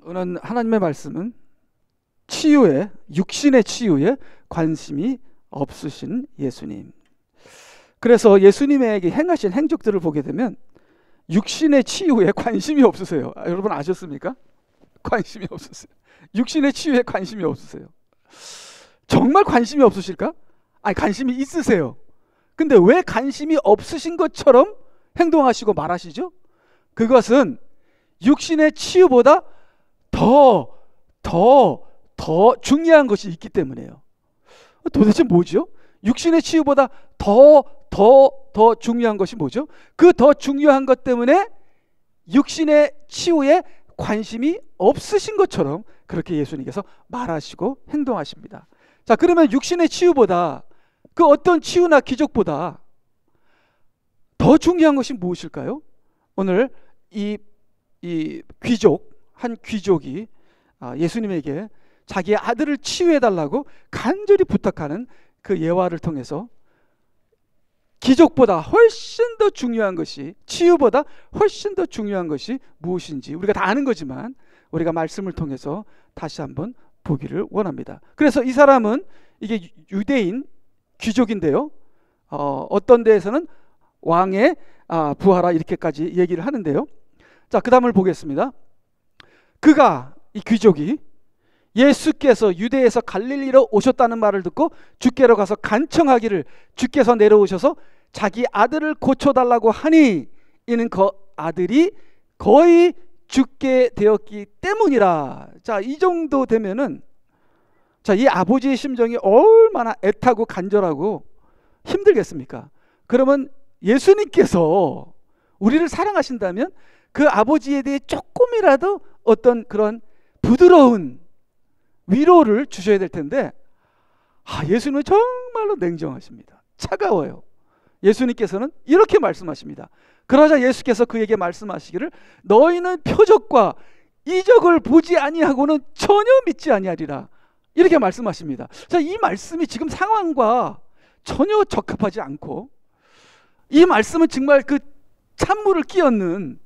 오늘 하나님의 말씀은 치유에, 육신의 치유에 관심이 없으신 예수님. 그래서 예수님에게 행하신 행적들을 보게 되면 육신의 치유에 관심이 없으세요. 여러분 아셨습니까? 관심이 없으세요. 육신의 치유에 관심이 없으세요. 정말 관심이 없으실까? 아니, 관심이 있으세요. 근데 왜 관심이 없으신 것처럼 행동하시고 말하시죠? 그것은 육신의 치유보다 더 중요한 것이 있기 때문이에요. 도대체 뭐죠? 육신의 치유보다 더 중요한 것이 뭐죠? 그 더 중요한 것 때문에 육신의 치유에 관심이 없으신 것처럼 그렇게 예수님께서 말하시고 행동하십니다. 자, 그러면 육신의 치유보다, 그 어떤 치유나 기적보다 더 중요한 것이 무엇일까요? 오늘 이 귀족, 한 귀족이 예수님에게 자기의 아들을 치유해달라고 간절히 부탁하는 그 예화를 통해서 기적보다 훨씬 더 중요한 것이, 치유보다 훨씬 더 중요한 것이 무엇인지 우리가 다 아는 거지만 우리가 말씀을 통해서 다시 한번 보기를 원합니다. 그래서 이 사람은 이게 유대인 귀족인데요, 어떤 데에서는 왕의 부하라 이렇게까지 얘기를 하는데요. 자, 그 다음을 보겠습니다. 그가, 이 귀족이 예수께서 유대에서 갈릴리로 오셨다는 말을 듣고 주께로 가서 간청하기를 주께서 내려오셔서 자기 아들을 고쳐달라고 하니 이는 그 아들이 거의 죽게 되었기 때문이라. 자, 이 정도 되면은, 자, 이 아버지의 심정이 얼마나 애타고 간절하고 힘들겠습니까? 그러면 예수님께서 우리를 사랑하신다면 그 아버지에 대해 조금이라도 어떤 그런 부드러운 위로를 주셔야 될 텐데, 예수님은 정말로 냉정하십니다. 차가워요. 예수님께서는 이렇게 말씀하십니다. 그러자 예수께서 그에게 말씀하시기를 너희는 표적과 이적을 보지 아니하고는 전혀 믿지 아니하리라, 이렇게 말씀하십니다. 자, 이 말씀이 지금 상황과 전혀 적합하지 않고, 이 말씀은 정말 그 찬물을 끼얹는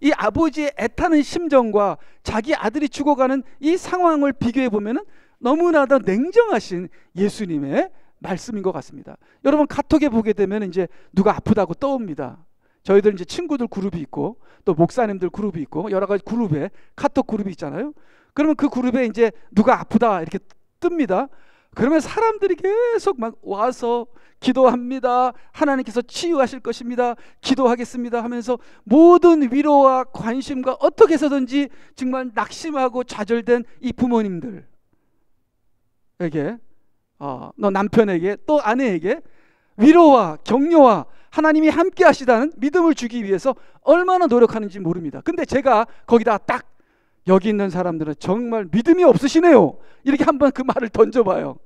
이 아버지의 애타는 심정과 자기 아들이 죽어가는 이 상황을 비교해 보면 너무나도 냉정하신 예수님의 말씀인 것 같습니다. 여러분, 카톡에 보게 되면 이제 누가 아프다고 떠옵니다. 저희들 이제 친구들 그룹이 있고 또 목사님들 그룹이 있고 여러 가지 그룹에, 카톡 그룹이 있잖아요. 그러면 그 그룹에 이제 누가 아프다 이렇게 뜹니다. 그러면 사람들이 계속 막 와서 기도합니다. 하나님께서 치유하실 것입니다. 기도하겠습니다 하면서 모든 위로와 관심과 어떻게 해서든지 정말 낙심하고 좌절된 이 부모님들에게, 너 남편에게 또 아내에게 위로와 격려와 하나님이 함께 하시다는 믿음을 주기 위해서 얼마나 노력하는지 모릅니다. 근데 제가 거기다 딱 여기 있는 사람들은 정말 믿음이 없으시네요, 이렇게 한번 그 말을 던져봐요.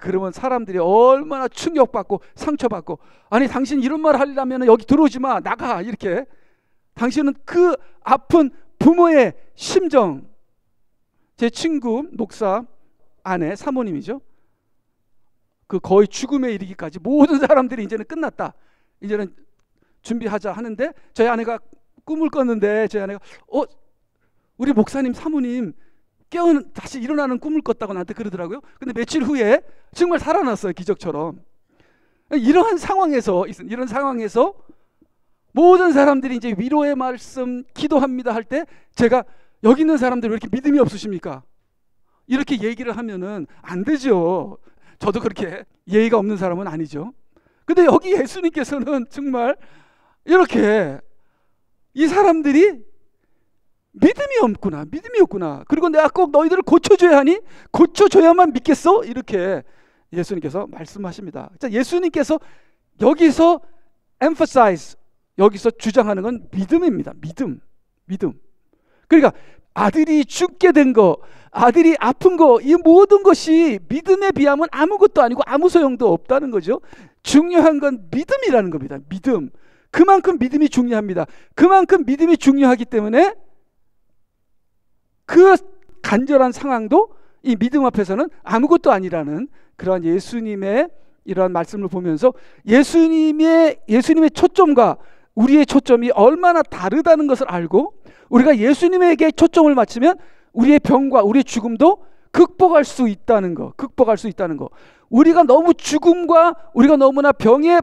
그러면 사람들이 얼마나 충격받고 상처받고, 아니 당신 이런 말 하려면 여기 들어오지 마, 나가, 이렇게. 당신은 그 아픈 부모의 심정. 제 친구 목사 아내 사모님이죠. 그 거의 죽음에 이르기까지 모든 사람들이 이제는 끝났다, 이제는 준비하자 하는데 저희 아내가 꿈을 꿨는데, 저희 아내가 우리 목사님 사모님 다시 일어나는 꿈을 꿨다고 나한테 그러더라고요. 근데 며칠 후에 정말 살아났어요, 기적처럼. 이런 상황에서 모든 사람들이 이제 위로의 말씀 기도합니다 할 때 제가 여기 있는 사람들 왜 이렇게 믿음이 없으십니까? 이렇게 얘기를 하면은 안 되죠. 저도 그렇게 예의가 없는 사람은 아니죠. 근데 여기 예수님께서는 정말 이렇게 이 사람들이 믿음이 없구나. 그리고 내가 꼭 너희들을 고쳐줘야 하니 고쳐줘야만 믿겠어? 이렇게 예수님께서 말씀하십니다. 자, 예수님께서 여기서 emphasize, 여기서 주장하는 건 믿음입니다. 믿음. 그러니까 아들이 죽게 된 거, 아들이 아픈 거, 이 모든 것이 믿음에 비하면 아무것도 아니고 아무 소용도 없다는 거죠. 중요한 건 믿음이라는 겁니다. 믿음. 그만큼 믿음이 중요합니다. 그만큼 믿음이 중요하기 때문에 그 간절한 상황도 이 믿음 앞에서는 아무것도 아니라는 그러한 예수님의 이러한 말씀을 보면서 예수님의 초점과 우리의 초점이 얼마나 다르다는 것을 알고 우리가 예수님에게 초점을 맞추면 우리의 병과 우리의 죽음도 극복할 수 있다는 거. 우리가 너무 죽음과 우리가 너무나 병에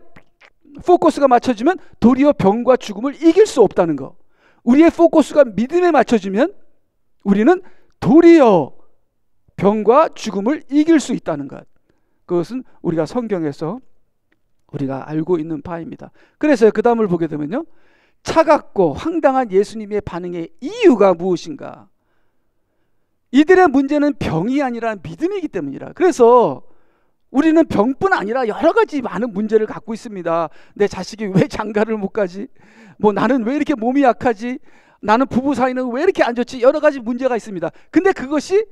포커스가 맞춰지면 도리어 병과 죽음을 이길 수 없다는 거. 우리의 포커스가 믿음에 맞춰지면 우리는 도리어 병과 죽음을 이길 수 있다는 것. 그것은 우리가 성경에서 우리가 알고 있는 바입니다. 그래서 그 다음을 보게 되면요, 차갑고 황당한 예수님의 반응의 이유가 무엇인가? 이들의 문제는 병이 아니라 믿음이기 때문이라. 그래서 우리는 병뿐 아니라 여러 가지 많은 문제를 갖고 있습니다. 내 자식이 왜 장가를 못 가지? 나는 왜 이렇게 몸이 약하지? 나는 부부 사이는 왜 이렇게 안 좋지? 여러 가지 문제가 있습니다. 근데 그것이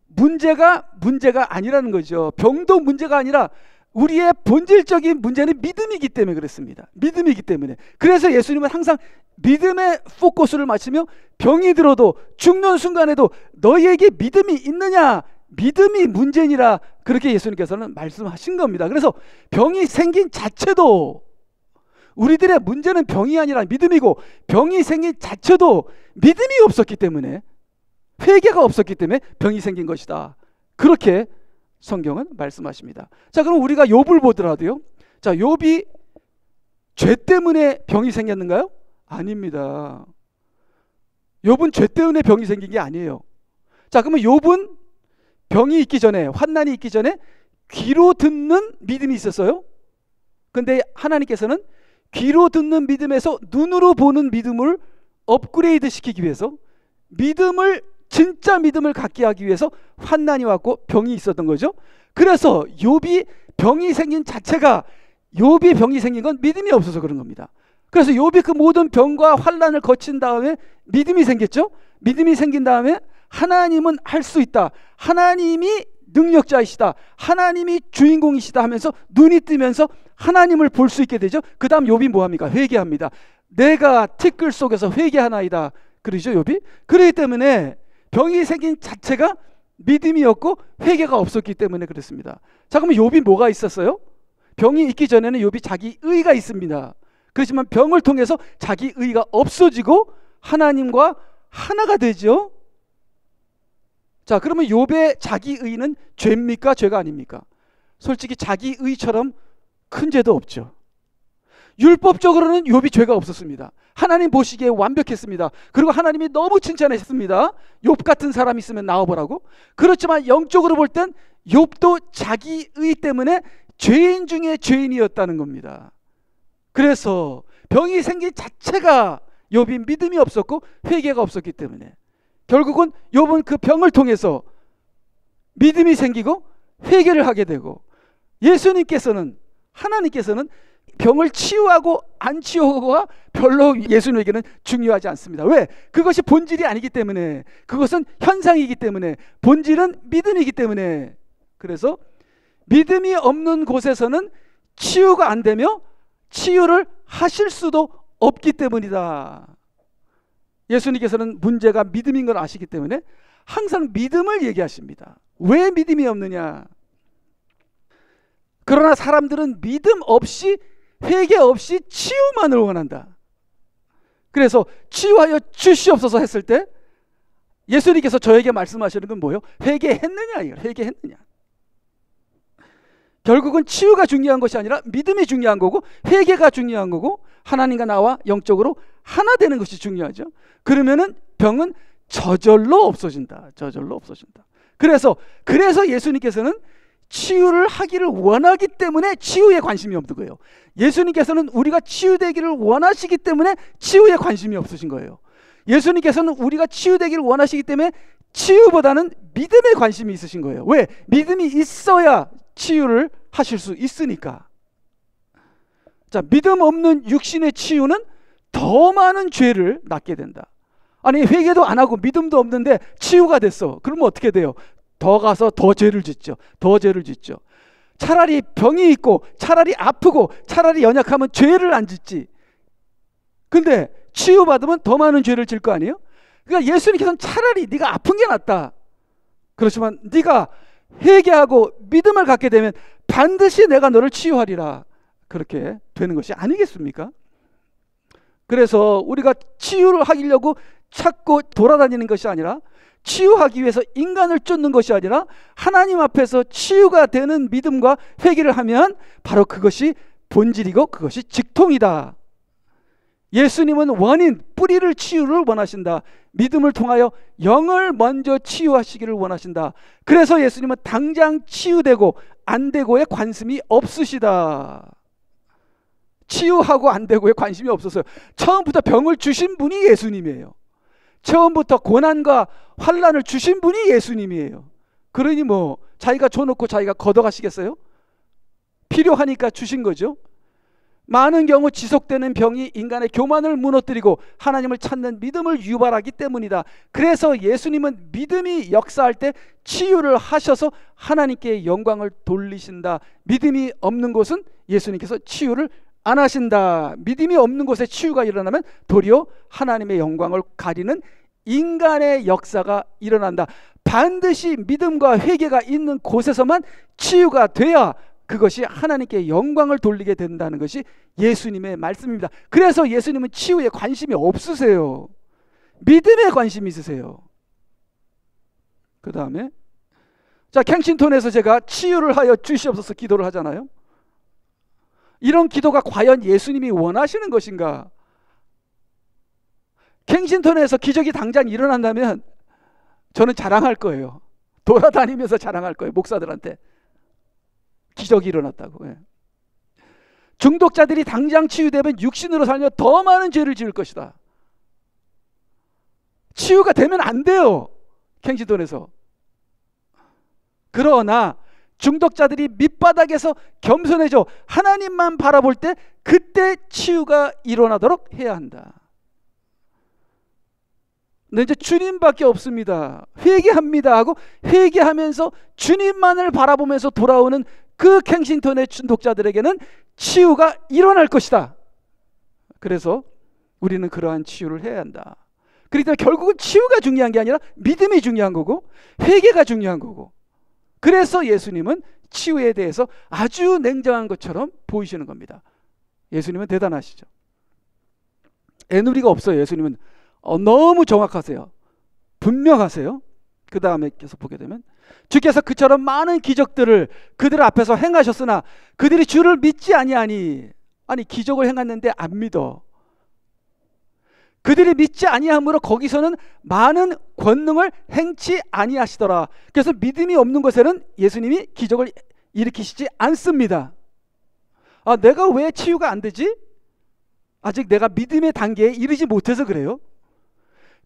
문제가 아니라는 거죠. 병도 문제가 아니라 우리의 본질적인 문제는 믿음이기 때문에 그렇습니다. 믿음이기 때문에. 그래서 예수님은 항상 믿음에 포커스를 맞추며 병이 들어도 죽는 순간에도 너희에게 믿음이 있느냐? 믿음이 문제니라, 그렇게 예수님께서는 말씀하신 겁니다. 그래서 병이 생긴 자체도, 우리들의 문제는 병이 아니라 믿음이고, 병이 생긴 자체도 믿음이 없었기 때문에, 회개가 없었기 때문에 병이 생긴 것이다. 그렇게 성경은 말씀하십니다. 자, 그럼 우리가 욥을 보더라도요, 자, 욥이 죄 때문에 병이 생겼는가요? 아닙니다. 욥은 죄 때문에 병이 생긴 게 아니에요. 자, 그러면 욥은 병이 있기 전에, 환난이 있기 전에 귀로 듣는 믿음이 있었어요. 근데 하나님께서는 귀로 듣는 믿음에서 눈으로 보는 믿음을 업그레이드 시키기 위해서, 진짜 믿음을 갖게 하기 위해서 환난이 왔고 병이 있었던 거죠. 그래서 욥이 병이 생긴 건 믿음이 없어서 그런 겁니다. 그래서 욥이 그 모든 병과 환난을 거친 다음에 믿음이 생겼죠. 믿음이 생긴 다음에 하나님은 할 수 있다, 하나님이 능력자이시다, 하나님이 주인공이시다 하면서 눈이 뜨면서 하나님을 볼 수 있게 되죠. 그 다음 욥이 뭐합니까? 회개합니다. 내가 티끌 속에서 회개하나이다, 그러죠 욥이. 그렇기 때문에 병이 생긴 자체가 믿음이었고 회개가 없었기 때문에 그렇습니다. 자, 그러면 욥이 뭐가 있었어요? 병이 있기 전에는 욥이 자기 의가 있습니다. 그렇지만 병을 통해서 자기 의가 없어지고 하나님과 하나가 되죠. 자, 그러면 욥의 자기 의는 죄입니까? 죄가 아닙니까? 솔직히 자기 의처럼 큰 죄도 없죠. 율법적으로는 욥이 죄가 없었습니다. 하나님 보시기에 완벽했습니다. 그리고 하나님이 너무 칭찬했습니다. 욥 같은 사람이 있으면 나와보라고. 그렇지만 영적으로 볼 땐 욥도 자기 의 때문에 죄인 중에 죄인이었다는 겁니다. 그래서 병이 생긴 자체가 욥이 믿음이 없었고 회개가 없었기 때문에 결국은 욥은 그 병을 통해서 믿음이 생기고 회개를 하게 되고, 하나님께서는 병을 치유하고 안 치유하고가 별로 예수님에게는 중요하지 않습니다. 왜? 그것이 본질이 아니기 때문에, 그것은 현상이기 때문에, 본질은 믿음이기 때문에. 그래서 믿음이 없는 곳에서는 치유가 안 되며 치유를 하실 수도 없기 때문이다. 예수님께서는 문제가 믿음인 걸 아시기 때문에 항상 믿음을 얘기하십니다. 왜 믿음이 없느냐? 그러나 사람들은 믿음 없이, 회개 없이 치유만을 원한다. 그래서 치유하여 주시옵소서 했을 때 예수님께서 저에게 말씀하시는 건 뭐예요? 회개했느냐? 회개했느냐? 결국은 치유가 중요한 것이 아니라 믿음이 중요한 거고, 회개가 중요한 거고, 하나님과 나와 영적으로 하나 되는 것이 중요하죠. 그러면은 병은 저절로 없어진다. 그래서 예수님께서는 치유를 하기를 원하기 때문에 치유에 관심이 없는 거예요. 예수님께서는 우리가 치유되기를 원하시기 때문에 치유에 관심이 없으신 거예요. 예수님께서는 우리가 치유되기를 원하시기 때문에 치유보다는 믿음에 관심이 있으신 거예요. 왜? 믿음이 있어야 치유를 하실 수 있으니까. 자, 믿음 없는 육신의 치유는 더 많은 죄를 낳게 된다. 아니, 회개도 안 하고 믿음도 없는데 치유가 됐어. 그러면 어떻게 돼요? 더 가서 더 죄를 짓죠. 차라리 병이 있고, 차라리 아프고, 차라리 연약하면 죄를 안 짓지. 근데 치유받으면 더 많은 죄를 질 거 아니에요? 그러니까 예수님께서는 차라리 네가 아픈 게 낫다. 그렇지만 네가 회개하고 믿음을 갖게 되면 반드시 내가 너를 치유하리라. 그렇게 되는 것이 아니겠습니까? 그래서 우리가 치유를 하려고 찾고 돌아다니는 것이 아니라, 치유하기 위해서 인간을 쫓는 것이 아니라 하나님 앞에서 치유가 되는 믿음과 회개를 하면 바로 그것이 본질이고 그것이 직통이다. 예수님은 원인, 뿌리를 치유를 원하신다. 믿음을 통하여 영을 먼저 치유하시기를 원하신다. 그래서 예수님은 당장 치유되고 안 되고에 관심이 없으시다. 치유하고 안 되고에 관심이 없었어요. 처음부터 병을 주신 분이 예수님이에요. 처음부터 고난과 환난을 주신 분이 예수님이에요. 그러니 뭐 자기가 줘놓고 자기가 걷어가시겠어요? 필요하니까 주신 거죠. 많은 경우 지속되는 병이 인간의 교만을 무너뜨리고 하나님을 찾는 믿음을 유발하기 때문이다. 그래서 예수님은 믿음이 역사할 때 치유를 하셔서 하나님께 영광을 돌리신다. 믿음이 없는 곳은 예수님께서 치유를 안 하신다. 믿음이 없는 곳에 치유가 일어나면 도리어 하나님의 영광을 가리는 인간의 역사가 일어난다. 반드시 믿음과 회개가 있는 곳에서만 치유가 돼야 그것이 하나님께 영광을 돌리게 된다는 것이 예수님의 말씀입니다. 그래서 예수님은 치유에 관심이 없으세요. 믿음에 관심이 있으세요. 그 다음에 자, 갱신톤에서 제가 치유를 하여 주시옵소서 기도를 하잖아요. 이런 기도가 과연 예수님이 원하시는 것인가? 갱신톤에서 기적이 당장 일어난다면 저는 자랑할 거예요. 돌아다니면서 자랑할 거예요. 목사들한테 기적이 일어났다고. 중독자들이 당장 치유되면 육신으로 살며 더 많은 죄를 지을 것이다. 치유가 되면 안 돼요. 갱신톤에서. 그러나 중독자들이 밑바닥에서 겸손해져 하나님만 바라볼 때 그때 치유가 일어나도록 해야 한다. 근데 이제 주님밖에 없습니다. 회개합니다 하고 회개하면서 주님만을 바라보면서 돌아오는 그 갱신톤의 중독자들에게는 치유가 일어날 것이다. 그래서 우리는 그러한 치유를 해야 한다. 그렇기 때문에 결국은 치유가 중요한 게 아니라 믿음이 중요한 거고 회개가 중요한 거고, 그래서 예수님은 치유에 대해서 아주 냉정한 것처럼 보이시는 겁니다. 예수님은 대단하시죠. 애누리가 없어요. 예수님은 너무 정확하세요. 분명하세요. 그 다음에 계속 보게 되면 주께서 그처럼 많은 기적들을 그들 앞에서 행하셨으나 그들이 주를 믿지 아니하니. 아니, 기적을 행했는데 안 믿어. 그들이 믿지 아니함으로 거기서는 많은 권능을 행치 아니하시더라. 그래서 믿음이 없는 곳에는 예수님이 기적을 일으키시지 않습니다. 아, 내가 왜 치유가 안 되지? 아직 내가 믿음의 단계에 이르지 못해서 그래요.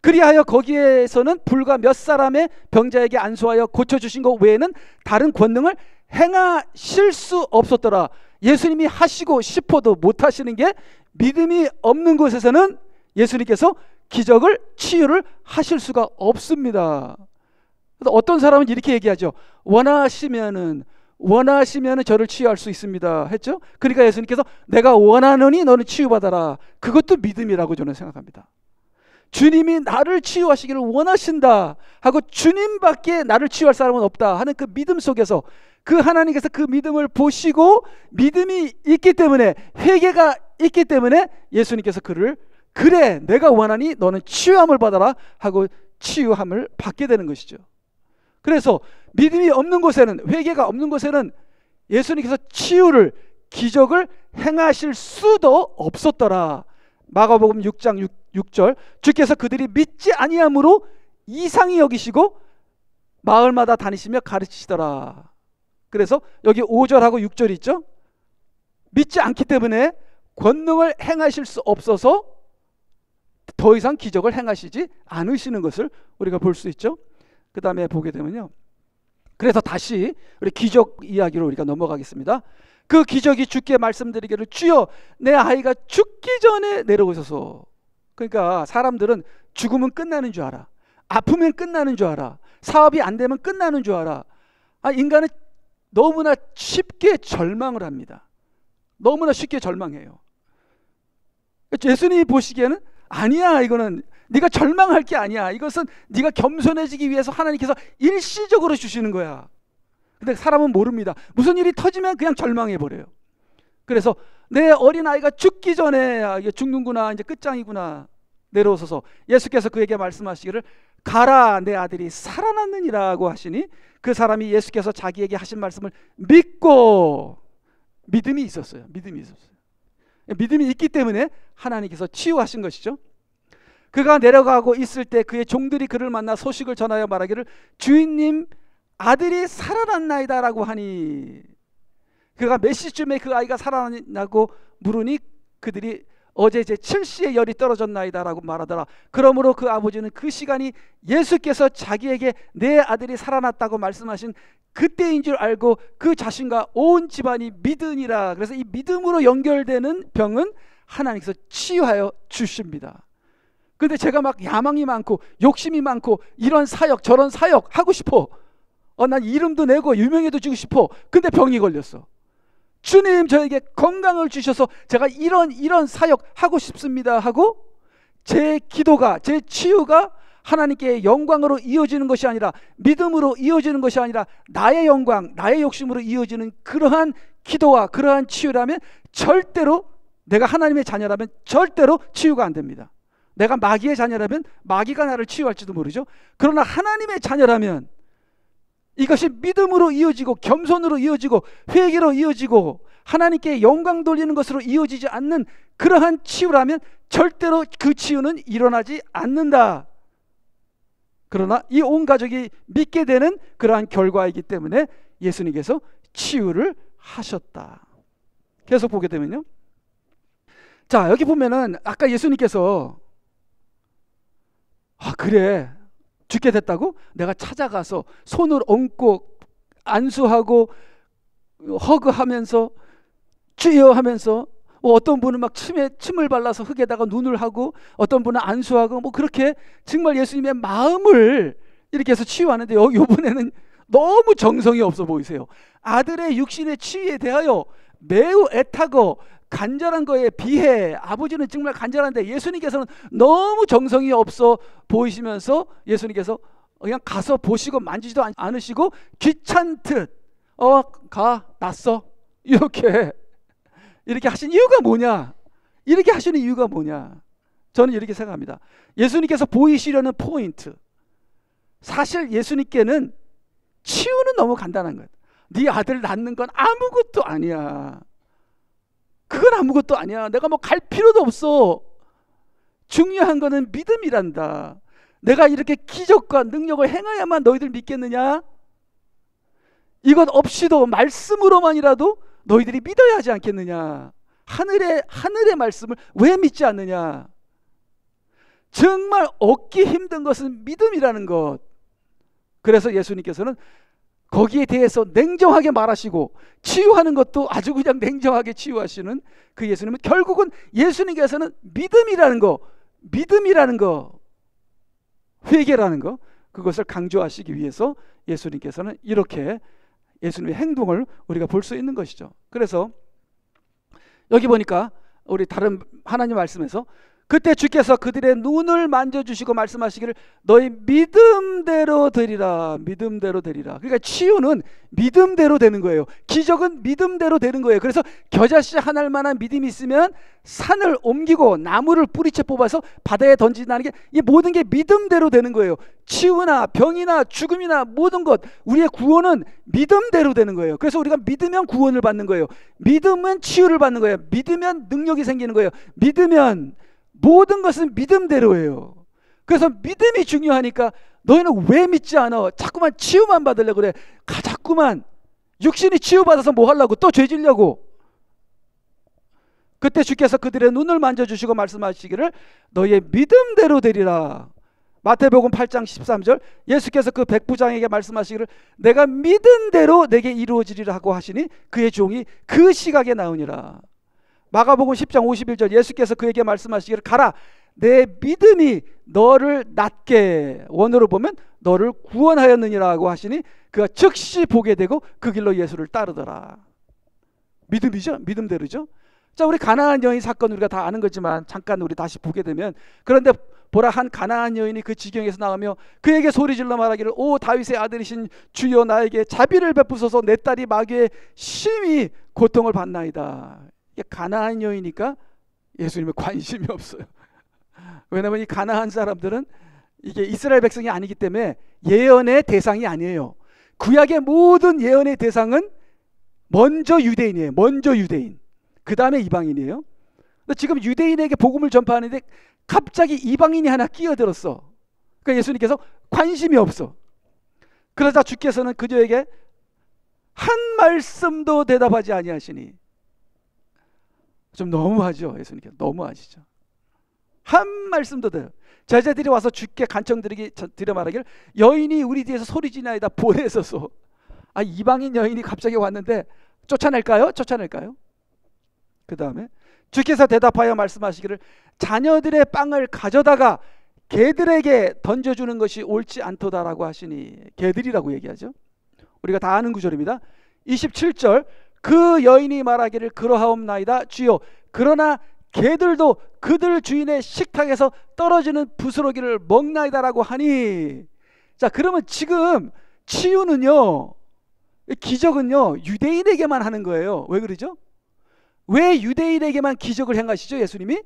그리하여 거기에서는 불과 몇 사람의 병자에게 안수하여 고쳐주신 것 외에는 다른 권능을 행하실 수 없었더라. 예수님이 하시고 싶어도 못하시는 게 믿음이 없는 곳에서는 예수님께서 기적을 치유를 하실 수가 없습니다. 어떤 사람은 이렇게 얘기하죠. 원하시면은 저를 치유할 수 있습니다 했죠. 그러니까 예수님께서 내가 원하노니 너는 치유받아라. 그것도 믿음이라고 저는 생각합니다. 주님이 나를 치유하시기를 원하신다 하고 주님밖에 나를 치유할 사람은 없다 하는 그 믿음 속에서 그 하나님께서 그 믿음을 보시고 믿음이 있기 때문에, 회개가 있기 때문에 예수님께서 그를 그래 내가 원하니 너는 치유함을 받아라 하고 치유함을 받게 되는 것이죠. 그래서 믿음이 없는 곳에는, 회개가 없는 곳에는 예수님께서 치유를, 기적을 행하실 수도 없었더라. 마가복음 6장 6절 주께서 그들이 믿지 아니함으로 이상히 여기시고 마을마다 다니시며 가르치시더라. 그래서 여기 5절하고 6절 있죠. 믿지 않기 때문에 권능을 행하실 수 없어서 더 이상 기적을 행하시지 않으시는 것을 우리가 볼 수 있죠. 그 다음에 보게 되면요, 그래서 다시 우리 기적 이야기로 우리가 넘어가겠습니다. 그 기적이 주께 말씀드리기를 주여 내 아이가 죽기 전에 내려오셔서. 그러니까 사람들은 죽으면 끝나는 줄 알아. 아프면 끝나는 줄 알아. 사업이 안 되면 끝나는 줄 알아. 인간은 너무나 쉽게 절망을 합니다. 너무나 쉽게 절망해요. 예수님이 보시기에는 아니야, 이거는 네가 절망할 게 아니야. 이것은 네가 겸손해지기 위해서 하나님께서 일시적으로 주시는 거야. 근데 사람은 모릅니다. 무슨 일이 터지면 그냥 절망해버려요. 그래서 내 어린아이가 죽기 전에 이게 죽는구나, 이제 끝장이구나, 내려오소서. 예수께서 그에게 말씀하시기를 가라, 내 아들이 살아났느니라고 하시니 그 사람이 예수께서 자기에게 하신 말씀을 믿고, 믿음이 있었어요. 믿음이 있었어요. 믿음이 있기 때문에 하나님께서 치유하신 것이죠. 그가 내려가고 있을 때 그의 종들이 그를 만나 소식을 전하여 말하기를 주인님, 아들이 살아났나이다 라고 하니, 그가 몇 시쯤에 그 아이가 살아났냐고 물으니 그들이 어제 제 7시에 열이 떨어졌나이다 라고 말하더라. 그러므로 그 아버지는 그 시간이 예수께서 자기에게 내 아들이 살아났다고 말씀하신 그때인 줄 알고 그 자신과 온 집안이 믿으니라. 그래서 이 믿음으로 연결되는 병은 하나님께서 치유하여 주십니다. 근데 제가 막 야망이 많고 욕심이 많고 이런 사역 저런 사역 하고 싶어, 난 이름도 내고 유명해지고 싶어. 근데 병이 걸렸어. 주님, 저에게 건강을 주셔서 제가 이런 사역 하고 싶습니다 하고, 제 기도가, 제 치유가 하나님께 영광으로 이어지는 것이 아니라, 믿음으로 이어지는 것이 아니라 나의 영광, 나의 욕심으로 이어지는 그러한 기도와 그러한 치유라면 절대로, 내가 하나님의 자녀라면 절대로 치유가 안 됩니다. 내가 마귀의 자녀라면 마귀가 나를 치유할지도 모르죠. 그러나 하나님의 자녀라면 이것이 믿음으로 이어지고 겸손으로 이어지고 회개로 이어지고 하나님께 영광 돌리는 것으로 이어지지 않는 그러한 치유라면 절대로 그 치유는 일어나지 않는다. 그러나 이 온 가족이 믿게 되는 그러한 결과이기 때문에 예수님께서 치유를 하셨다. 계속 보게 되면요, 자, 여기 보면은 아까 예수님께서 그래, 죽게 됐다고? 내가 찾아가서 손을 얹고 안수하고 허그하면서 주여 하면서, 어떤 분은 막 침을 발라서 흙에다가 눈을 하고, 어떤 분은 안수하고, 그렇게 정말 예수님의 마음을 이렇게 해서 치유하는데, 이번에는 너무 정성이 없어 보이세요. 아들의 육신의 치유에 대하여 매우 애타고 간절한 거에 비해 아버지는 정말 간절한데 예수님께서는 너무 정성이 없어 보이시면서 예수님께서 그냥 가서 보시고 만지지도 않으시고 귀찮듯 났어, 이렇게 하신 이유가 뭐냐? 이렇게 하시는 이유가 뭐냐? 저는 이렇게 생각합니다. 예수님께서 보이시려는 포인트, 사실 예수님께는 치유는 너무 간단한 거예요. 네 아들 낳는 건 아무것도 아니야. 그건 아무것도 아니야. 내가 갈 필요도 없어. 중요한 거는 믿음이란다. 내가 이렇게 기적과 능력을 행해야만 너희들 믿겠느냐? 이것 없이도 말씀으로만이라도 너희들이 믿어야 하지 않겠느냐? 하늘의 말씀을 왜 믿지 않느냐? 정말 얻기 힘든 것은 믿음이라는 것. 그래서 예수님께서는 거기에 대해서 냉정하게 말하시고, 치유하는 것도 아주 그냥 냉정하게 치유하시는 그 예수님은, 결국은 예수님께서는 믿음이라는 거, 회개라는 거, 그것을 강조하시기 위해서 예수님께서는 이렇게 예수님의 행동을 우리가 볼 수 있는 것이죠. 그래서 여기 보니까 우리 다른 하나님 말씀에서 그때 주께서 그들의 눈을 만져주시고 말씀하시기를 너희 믿음대로 되리라. 믿음대로 되리라. 그러니까 치유는 믿음대로 되는 거예요. 기적은 믿음대로 되는 거예요. 그래서 겨자씨 하나일 만한 믿음이 있으면 산을 옮기고 나무를 뿌리채 뽑아서 바다에 던진다는 게, 이 모든 게 믿음대로 되는 거예요. 치유나 병이나 죽음이나 모든 것, 우리의 구원은 믿음대로 되는 거예요. 그래서 우리가 믿으면 구원을 받는 거예요. 믿으면 치유를 받는 거예요. 믿으면 능력이 생기는 거예요. 믿으면 모든 것은 믿음대로예요. 그래서 믿음이 중요하니까 너희는 왜 믿지 않아? 자꾸만 치유만 받으려고 그래. 자꾸만 육신이 치유받아서 뭐 하려고? 또 죄지려고. 그때 주께서 그들의 눈을 만져주시고 말씀하시기를 너희의 믿음대로 되리라. 마태복음 8장 13절, 예수께서 그 백부장에게 말씀하시기를 내가 믿은 대로 내게 이루어지리라 하고 하시니 그의 종이 그 시각에 나오니라. 마가복음 10장 51절, 예수께서 그에게 말씀하시기를 가라, 내 믿음이 너를 낫게, 원어로 보면 너를 구원하였느니라고 하시니 그가 즉시 보게 되고 그 길로 예수를 따르더라. 믿음이죠? 믿음대로죠? 자, 우리 가나안 여인 사건 우리가 다 아는 거지만 잠깐 우리 다시 보게 되면, 그런데 보라, 한 가나안 여인이 그 지경에서 나오며 그에게 소리질러 말하기를 오 다윗의 아들이신 주여 나에게 자비를 베푸소서, 내 딸이 마귀의 심히 고통을 받나이다. 가나안 여인이니까 예수님의 관심이 없어요. 왜냐하면 이 가나안 사람들은 이게 이스라엘 백성이 아니기 때문에 예언의 대상이 아니에요. 구약의 모든 예언의 대상은 먼저 유대인이에요. 먼저 유대인, 그 다음에 이방인이에요. 지금 유대인에게 복음을 전파하는데 갑자기 이방인이 하나 끼어들었어. 그러니까 예수님께서 관심이 없어. 그러자 주께서는 그녀에게 한 말씀도 대답하지 아니하시니. 좀 너무하죠. 예수님께서 너무하시죠. 한 말씀도 대답. 제자들이 와서 주께 간청드려 말하길, 여인이 우리 뒤에서 소리지나이다 보내소서. 이방인 여인이 갑자기 왔는데 쫓아낼까요? 쫓아낼까요? 그 다음에 주께서 대답하여 말씀하시기를, 자녀들의 빵을 가져다가 개들에게 던져주는 것이 옳지 않도다라고 하시니. 개들이라고 얘기하죠. 우리가 다 아는 구절입니다. 27절, 그 여인이 말하기를, 그러하옵나이다 주여, 그러나 개들도 그들 주인의 식탁에서 떨어지는 부스러기를 먹나이다라고 하니. 자, 그러면 지금 치유는요, 기적은요, 유대인에게만 하는 거예요. 왜 그러죠? 왜 유대인에게만 기적을 행하시죠? 예수님이?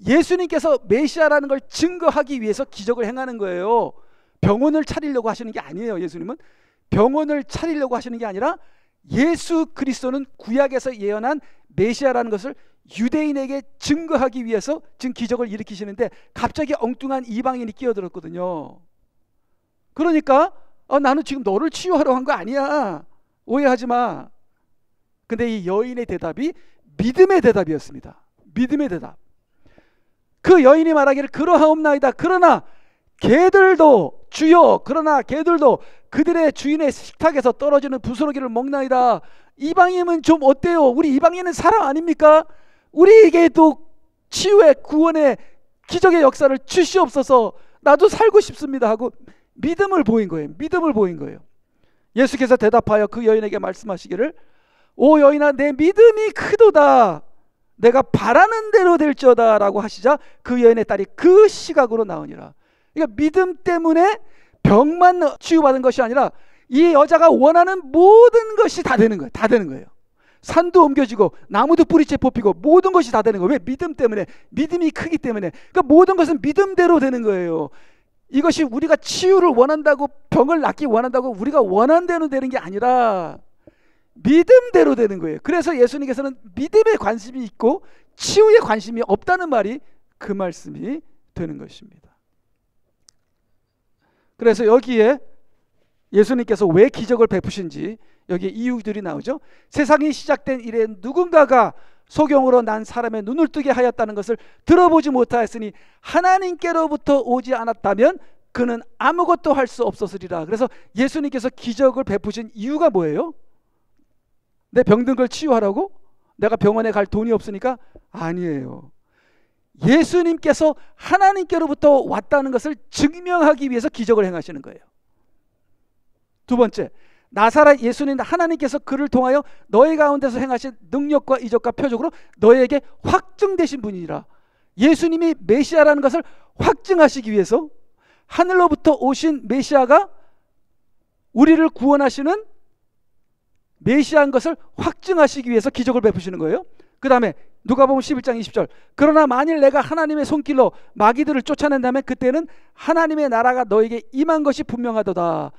예수님께서 메시아라는 걸 증거하기 위해서 기적을 행하는 거예요. 병원을 차리려고 하시는 게 아니에요. 예수님은 병원을 차리려고 하시는 게 아니라 예수 그리스도는 구약에서 예언한 메시아라는 것을 유대인에게 증거하기 위해서 지금 기적을 일으키시는데, 갑자기 엉뚱한 이방인이 끼어들었거든요. 그러니까 나는 지금 너를 치유하러 한 거 아니야, 오해하지 마. 근데 이 여인의 대답이 믿음의 대답이었습니다. 믿음의 대답. 그 여인이 말하기를, 그러하옵나이다 그러나 개들도 주여, 그러나 개들도 그들의 주인의 식탁에서 떨어지는 부스러기를 먹나이다. 이방인은 좀 어때요? 우리 이방인은 사람 아닙니까? 우리에게도 치유의, 구원의, 기적의 역사를 주시옵소서, 나도 살고 싶습니다 하고 믿음을 보인 거예요. 믿음을 보인 거예요. 예수께서 대답하여 그 여인에게 말씀하시기를, 오 여인아, 내 믿음이 크도다, 내가 바라는 대로 될지어다 라고 하시자 그 여인의 딸이 그 시각으로 나으니라. 그러니까 믿음 때문에 병만 치유받은 것이 아니라 이 여자가 원하는 모든 것이 다 되는 거예요. 다 되는 거예요. 산도 옮겨지고 나무도 뿌리채 뽑히고 모든 것이 다 되는 거예요. 왜? 믿음 때문에. 믿음이 크기 때문에. 그러니까 모든 것은 믿음대로 되는 거예요. 이것이 우리가 치유를 원한다고, 병을 낫기 원한다고 우리가 원하는 대로 되는 게 아니라 믿음대로 되는 거예요. 그래서 예수님께서는 믿음에 관심이 있고 치유에 관심이 없다는 말이 그 말씀이 되는 것입니다. 그래서 여기에 예수님께서 왜 기적을 베푸신지 여기에 이유들이 나오죠. 세상이 시작된 이래 누군가가 소경으로 난 사람의 눈을 뜨게 하였다는 것을 들어보지 못하였으니 하나님께로부터 오지 않았다면 그는 아무것도 할 수 없었으리라. 그래서 예수님께서 기적을 베푸신 이유가 뭐예요? 내 병든 걸 치유하라고? 내가 병원에 갈 돈이 없으니까? 아니에요. 예수님께서 하나님께로부터 왔다는 것을 증명하기 위해서 기적을 행하시는 거예요. 두 번째, 나사렛 예수님, 하나님께서 그를 통하여 너희 가운데서 행하신 능력과 이적과 표적으로 너희에게 확증되신 분이라. 예수님이 메시아라는 것을 확증하시기 위해서 하늘로부터 오신 메시아가 우리를 구원하시는 메시아인 것을 확증하시기 위해서 기적을 베푸시는 거예요. 그 다음에 누가복음 11장 20절, 그러나 만일 내가 하나님의 손길로 마귀들을 쫓아낸다면 그때는 하나님의 나라가 너에게 임한 것이 분명하도다.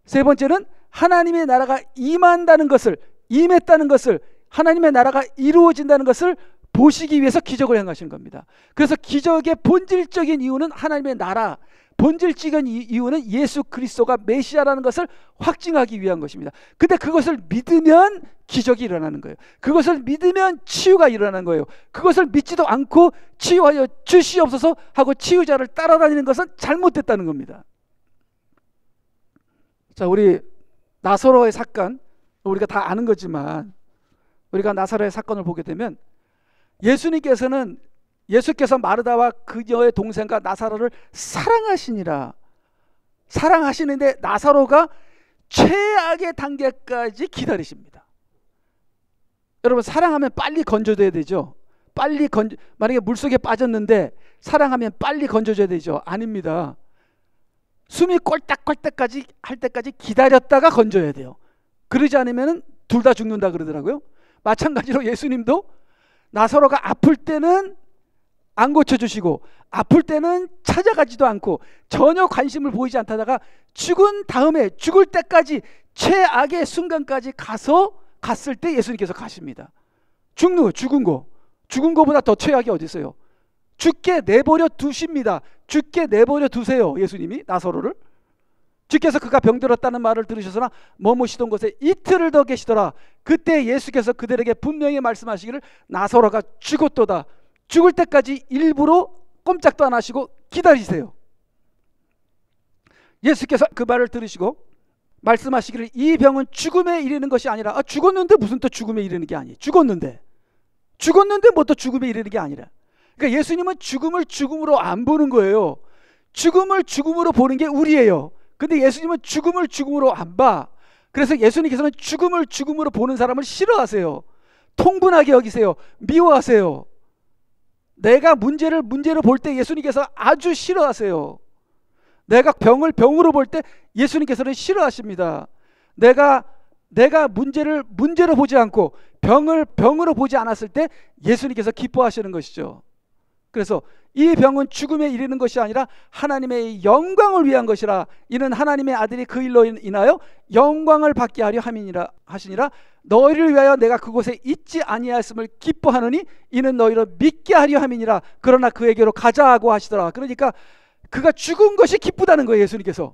세 번째는 하나님의 나라가 임한다는 것을, 임했다는 것을, 하나님의 나라가 이루어진다는 것을 보시기 위해서 기적을 행하신 겁니다. 그래서 기적의 본질적인 이유는 하나님의 나라, 본질적인 이유는 예수 그리스도가 메시아라는 것을 확증하기 위한 것입니다. 근데 그것을 믿으면 기적이 일어나는 거예요. 그것을 믿으면 치유가 일어나는 거예요. 그것을 믿지도 않고 치유하여 주시옵소서 하고 치유자를 따라다니는 것은 잘못됐다는 겁니다. 자, 우리 나사로의 사건, 우리가 다 아는 거지만 우리가 나사로의 사건을 보게 되면 예수께서 마르다와 그녀의 동생과 나사로를 사랑하시니라. 사랑하시는데 나사로가 최악의 단계까지 기다리십니다. 여러분, 사랑하면 빨리 건져줘야 되죠. 만약에 물속에 빠졌는데 사랑하면 빨리 건져줘야 되죠. 아닙니다. 숨이 꼴딱꼴딱까지 할 때까지 기다렸다가 건져야 돼요. 그러지 않으면 둘 다 죽는다 그러더라고요. 마찬가지로 예수님도 나사로가 아플 때는 안 고쳐주시고 아플 때는 찾아가지도 않고 전혀 관심을 보이지 않다가 죽은 다음에 죽을 때까지 최악의 순간까지 갔을 때 예수님께서 가십니다. 죽은 거보다 더 최악이 어디 있어요? 죽게 내버려 두십니다. 죽게 내버려 두세요. 예수님이 나사로를. 주께서 그가 병들었다는 말을 들으셔서나 머무시던 곳에 이틀을 더 계시더라. 그때 예수께서 그들에게 분명히 말씀하시기를 나사로가 죽었도다. 죽을 때까지 일부러 꼼짝도 안 하시고 기다리세요. 예수께서 그 말을 들으시고 말씀하시기를 이 병은 죽음에 이르는 것이 아니라 죽었는데 무슨 또 죽음에 이르는 게 아니에요. 죽었는데 뭐 또 죽음에 이르는 게 아니라. 그러니까 예수님은 죽음을 죽음으로 안 보는 거예요. 죽음을 죽음으로 보는 게 우리예요. 근데 예수님은 죽음을 죽음으로 안 봐. 그래서 예수님께서는 죽음을 죽음으로 보는 사람을 싫어하세요. 통분하게 여기세요. 미워하세요. 내가 문제를 문제로 볼 때 예수님께서 아주 싫어하세요. 내가 병을 병으로 볼 때 예수님께서는 싫어하십니다. 내가 문제를 문제로 보지 않고 병을 병으로 보지 않았을 때 예수님께서 기뻐하시는 것이죠. 그래서 이 병은 죽음에 이르는 것이 아니라 하나님의 영광을 위한 것이라. 이는 하나님의 아들이 그 일로 인하여 영광을 받게 하려 함이니라 하시니라. 너희를 위하여 내가 그곳에 있지 아니하였음을 기뻐하느니 이는 너희를 믿게 하려 함이니라. 그러나 그에게로 가자고 하시더라. 그러니까 그가 죽은 것이 기쁘다는 거예요. 예수님께서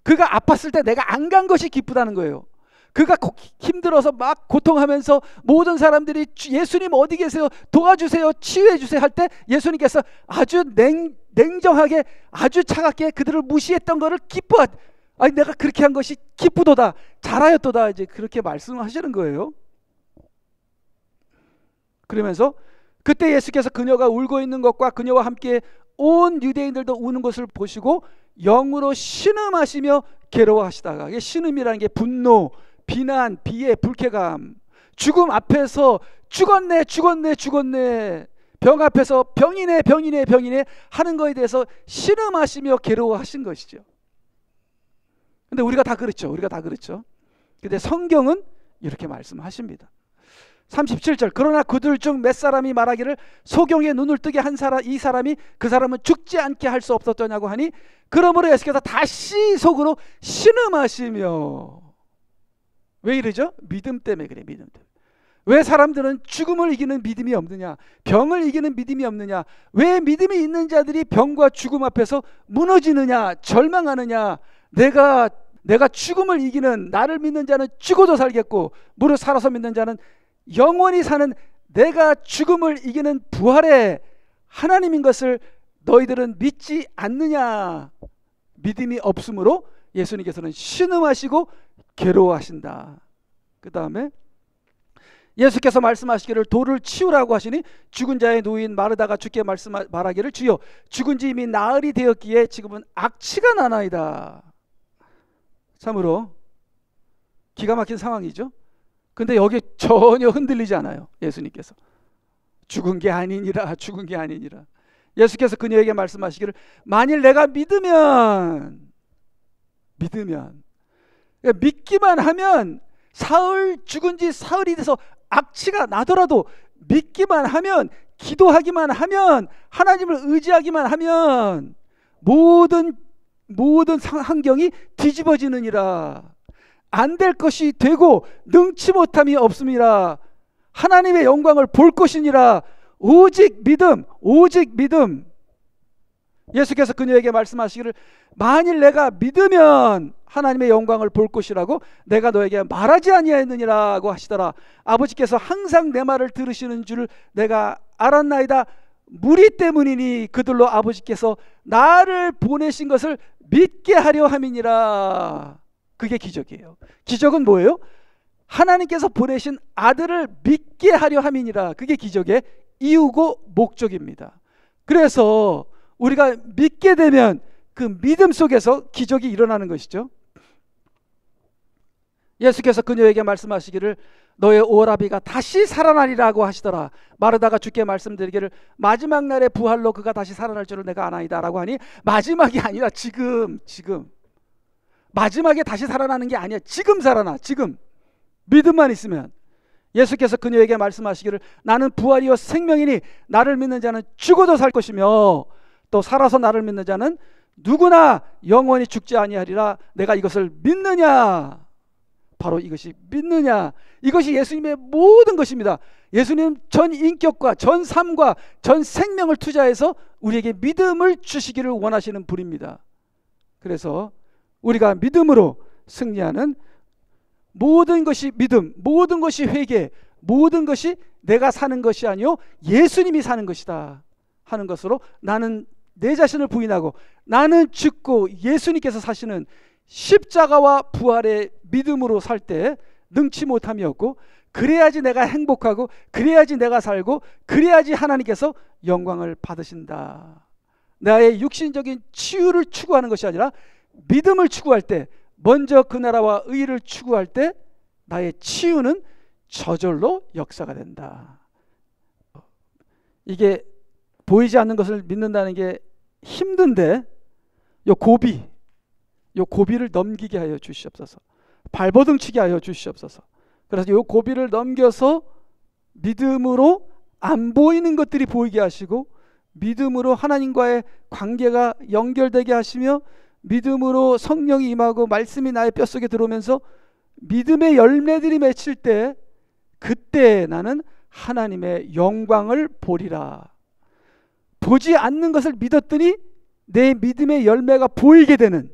그가 아팠을 때 내가 안 간 것이 기쁘다는 거예요. 그가 힘들어서 막 고통하면서 모든 사람들이 예수님 어디 계세요? 도와주세요. 치유해 주세요 할 때 예수님께서 아주 냉정하게 아주 차갑게 그들을 무시했던 것을 아니 내가 그렇게 한 것이 기쁘도다. 잘하였도다. 이제 그렇게 말씀하시는 거예요. 그러면서 그때 예수께서 그녀가 울고 있는 것과 그녀와 함께 온 유대인들도 우는 것을 보시고 영으로 신음하시며 괴로워하시다가, 이게 신음이라는 게 분노, 비난, 비애, 불쾌감, 죽음 앞에서 죽었네 병 앞에서 병이네 하는 거에 대해서 신음하시며 괴로워하신 것이죠. 근데 우리가 다 그렇죠. 근데 성경은 이렇게 말씀하십니다. 37절 그러나 그들 중 몇 사람이 말하기를 소경의 눈을 뜨게 한 이 사람이 그 사람은 죽지 않게 할 수 없었더냐고 하니 그러므로 예수께서 다시 속으로 신음하시며. 왜 이러죠? 믿음 때문에 그래. 믿음 때문에. 왜 사람들은 죽음을 이기는 믿음이 없느냐, 병을 이기는 믿음이 없느냐, 왜 믿음이 있는 자들이 병과 죽음 앞에서 무너지느냐, 절망하느냐. 내가 죽음을 이기는, 나를 믿는 자는 죽어도 살겠고 무릇 살아서 믿는 자는 영원히 사는, 내가 죽음을 이기는 부활의 하나님인 것을 너희들은 믿지 않느냐. 믿음이 없으므로 예수님께서는 신음하시고 괴로워하신다. 그 다음에 예수께서 말씀하시기를 돌을 치우라고 하시니 죽은 자의 노인 마르다가 주께 말하기를 주여 죽은 지 이미 나흘이 되었기에 지금은 악취가 나나이다. 참으로 기가 막힌 상황이죠. 근데 여기 전혀 흔들리지 않아요. 예수님께서 죽은 게 아니니라. 예수께서 그녀에게 말씀하시기를 만일 내가 믿으면 믿기만 하면 죽은 지 사흘이 돼서 악취가 나더라도 믿기만 하면, 기도하기만 하면, 하나님을 의지하기만 하면 모든 환경이 뒤집어지느니라. 안 될 것이 되고 능치 못함이 없음이라. 하나님의 영광을 볼 것이니라. 오직 믿음. 예수께서 그녀에게 말씀하시기를 만일 내가 믿으면 하나님의 영광을 볼 것이라고 내가 너에게 말하지 아니하였느니라고 하시더라. 아버지께서 항상 내 말을 들으시는 줄 내가 알았나이다. 무리 때문이니 그들로 아버지께서 나를 보내신 것을 믿게 하려 함이니라. 그게 기적이에요. 기적은 뭐예요? 하나님께서 보내신 아들을 믿게 하려 함이니라. 그게 기적의 이유고 목적입니다. 그래서 우리가 믿게 되면 그 믿음 속에서 기적이 일어나는 것이죠. 예수께서 그녀에게 말씀하시기를 너의 오라비가 다시 살아나리라고 하시더라. 마르다가 주께 말씀드리기를 마지막 날의 부활로 그가 다시 살아날 줄을 내가 아나이다 라고 하니 마지막이 아니라 지금 마지막에 다시 살아나는 게 아니야. 지금 살아나. 지금 믿음만 있으면. 예수께서 그녀에게 말씀하시기를 나는 부활이요 생명이니 나를 믿는 자는 죽어도 살 것이며 또 살아서 나를 믿는 자는 누구나 영원히 죽지 아니하리라. 내가 이것을 믿느냐? 바로 이것이 믿느냐? 이것이 예수님의 모든 것입니다. 예수님 전 인격과 전 삶과 전 생명을 투자해서 우리에게 믿음을 주시기를 원하시는 분입니다. 그래서 우리가 믿음으로 승리하는 모든 것이 믿음, 모든 것이 회개, 모든 것이 내가 사는 것이 아니요 예수님이 사는 것이다 하는 것으로 나는 내 자신을 부인하고 나는 죽고 예수님께서 사시는 십자가와 부활의 믿음으로 살 때 능치 못함이 없고, 그래야지 내가 행복하고 그래야지 내가 살고 그래야지 하나님께서 영광을 받으신다. 나의 육신적인 치유를 추구하는 것이 아니라 믿음을 추구할 때, 먼저 그 나라와 의를 추구할 때 나의 치유는 저절로 역사가 된다. 이게 보이지 않는 것을 믿는다는 게 힘든데 요 고비를 넘기게 하여 주시옵소서. 발버둥 치게 하여 주시옵소서. 그래서 요 고비를 넘겨서 믿음으로 안 보이는 것들이 보이게 하시고, 믿음으로 하나님과의 관계가 연결되게 하시며, 믿음으로 성령이 임하고 말씀이 나의 뼛속에 들어오면서 믿음의 열매들이 맺힐 때, 그때 나는 하나님의 영광을 보리라. 보지 않는 것을 믿었더니 내 믿음의 열매가 보이게 되는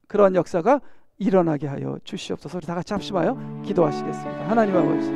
그런 역사가 일어나게 하여 주시옵소서. 우리 다 같이 합심하여 기도하시겠습니다. 하나님 아버지,